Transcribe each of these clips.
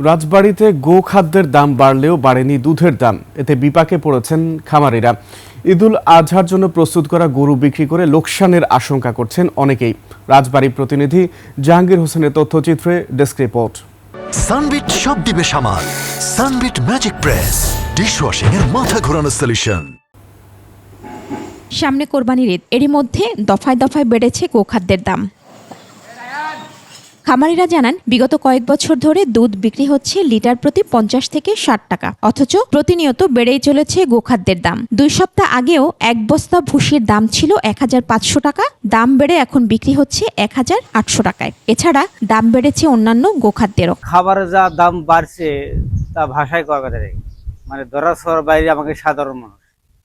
রাজবাড়ীতে গোখাদ্যের দাম বাড়লেও বাড়েনি দুধের দাম। এতে বিপাকে পড়েছেন খামারিরা। ঈদুল আজহার জন্য প্রস্তুত করা গরু বিক্রি করে লোকসানের আশঙ্কা করছেন অনেকেই। রাজবাড়ী প্রতিনিধি জাহাঙ্গীর হোসেনের তথ্যচিত্রে ডেস্ক রিপোর্ট। সানবিট সব দিবে সামাল। সানবিট ম্যাজিক প্রেস ডিশওয়াশিং এর মাথা ঘোরানো সলিউশন। সামনে কোরবানির ঈদ, এরই মধ্যে দফায় দফায় বেড়েছে গোখাদ্যের দাম। খামারিরা জানান, বিগত কয়েক বছর ধরে দুধ বিক্রি হচ্ছে লিটার প্রতি 50 থেকে 60 টাকা, অথচ প্রতিনিয়ত বেড়েই চলেছে গোখাদ্যের দাম। 2 সপ্তাহ আগেও এক বস্তা ভুসির দাম ছিল 1500 টাকা, দাম বেড়ে এখন বিক্রি হচ্ছে 1800 টাকায়। এছাড়া দাম বেড়েছে অন্যান্য গোখাদ্যেরও। খাবারের যা দাম বাড়ছে তা ভাষায় করার কথা নেই। মানে ধরাছোঁয়ার বাইরে আমাকে সাধারণ মানুষ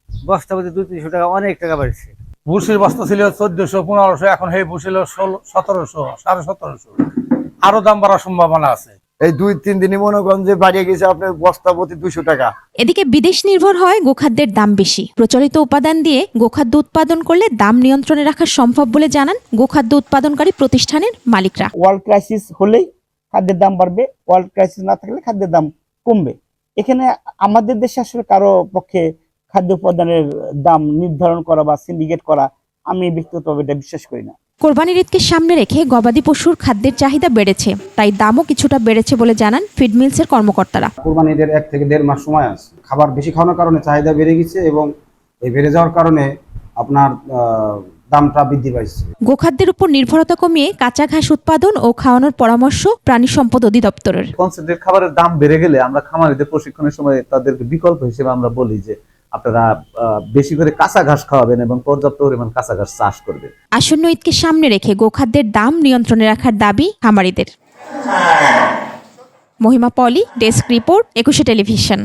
বস্তা প্রতি 200-300 টাকা, অনেক টাকা বাড়ছে। ভুসির বস্তা ছিল 1400-1500, এখন সেই ভুসি 1700, 1750। আরো দাম বাড়ার সম্ভাবনা আছে। এই 2-3 দিনই মনে করেন যে বাড়িয়ে গেছে আপনার বস্তা প্রতি 200 টাকা। এদিকে বিদেশ নির্ভর হয় গোখাদ্যের দাম বেশি। প্রচলিত উপাদান দিয়ে গোখাদ্য উৎপাদন করলে দাম নিয়ন্ত্রণে রাখা সম্ভব বলে জানান গোখাদ্য উৎপাদনকারী প্রতিষ্ঠানের মালিকরা। ওয়ার্ল্ড ক্রাইসিস হলেই খাদ্যের দাম বাড়বে, ওয়ার্ল্ড ক্রাইসিস না থাকলে খাদ্যের দাম কমবে। এখানে আমাদের দেশে আসলে কারো পক্ষে খাদ্য উৎপাদনের দাম নির্ধারণ করা বা সিন্ডিকেট করা, আমি ব্যক্তিগতভাবে এটা বিশ্বাস করি না। কোরবানির ঈদকে সামনে রেখে গবাদি পশুর খাদ্যের চাহিদা বেড়েছে, তাই দামও কিছুটা বেড়েছে বলে জানান ফিড মিলসের কর্মকর্তারা। কোরবানির ঈদের 1 থেকে 1.5 মাস সময় আছে। খাবার বেশি খাওয়ানোর কারণে চাহিদা বেড়ে গেছে এবং এই বেড়ে যাওয়ার কারণে আপনার দামটা বৃদ্ধি পাইছে। গোখাদ্যের উপর নির্ভরতা কমিয়ে কাঁচা ঘাস উৎপাদন ও খাওয়ানোর পরামর্শ প্রাণী সম্পদ অধিদপ্তরের। কনসেন্ট্রেট খাবারের দাম বেড়ে গেলে আমরা খামারিদের প্রশিক্ষণের সময় তাদেরকে বিকল্প হিসেবে আমরা বলি যে আপনারা বেশি করে কাঁচা ঘাস খাওয়াবেন এবং পর্যাপ্ত পরিমাণ কাঁচা ঘাস চাষ করবেন। আসন্ন ঈদকে সামনে রেখে গোখাদ্যের দাম নিয়ন্ত্রণে রাখার দাবি খামারিদের। মহিমা পলি, ডেস্ক রিপোর্ট, 21 টেলিভিশন।